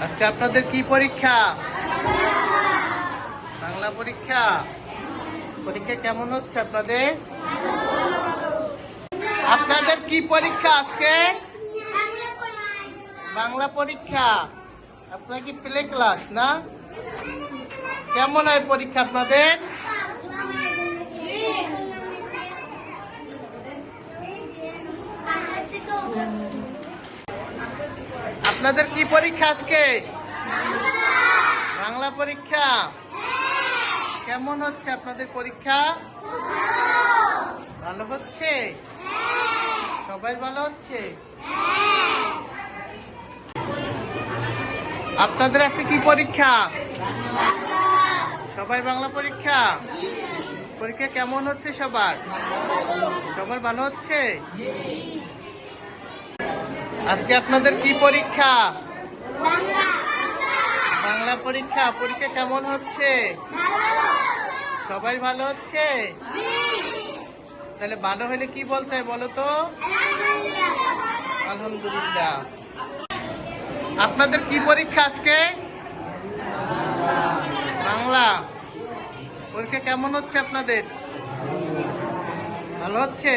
আজকে আপনাদের কি পরীক্ষা? বাংলা পরীক্ষা। পরীক্ষা কেমন হচ্ছে আপনাদের? আপনাদের কি পরীক্ষা আজকে? বাংলা পরীক্ষা। আপনার কি প্লে ক্লাস না? কেমন হয় পরীক্ষা আপনাদের? আপনাদের কি পরীক্ষা আজকে? বাংলা পরীক্ষা। কেমন হচ্ছে আপনাদের পরীক্ষা? ভালো হচ্ছে? সবাই ভালো হচ্ছে? আপনাদের আজকে কি পরীক্ষা? সবাই বাংলা পরীক্ষা। পরীক্ষা কেমন হচ্ছে সবার? সবার ভালো হচ্ছে? আজকে আপনাদের কি পরীক্ষা? বাংলা পরীক্ষা। পরীক্ষা কেমন হচ্ছে? সবাই ভালো হচ্ছে? তাহলে ভালো হলে কি বলতে হয় বলো তো? আলহামদুলিল্লাহ। আপনাদের কি পরীক্ষা আজকে? বাংলা। পরীক্ষা কেমন হচ্ছে আপনাদের? ভালো হচ্ছে?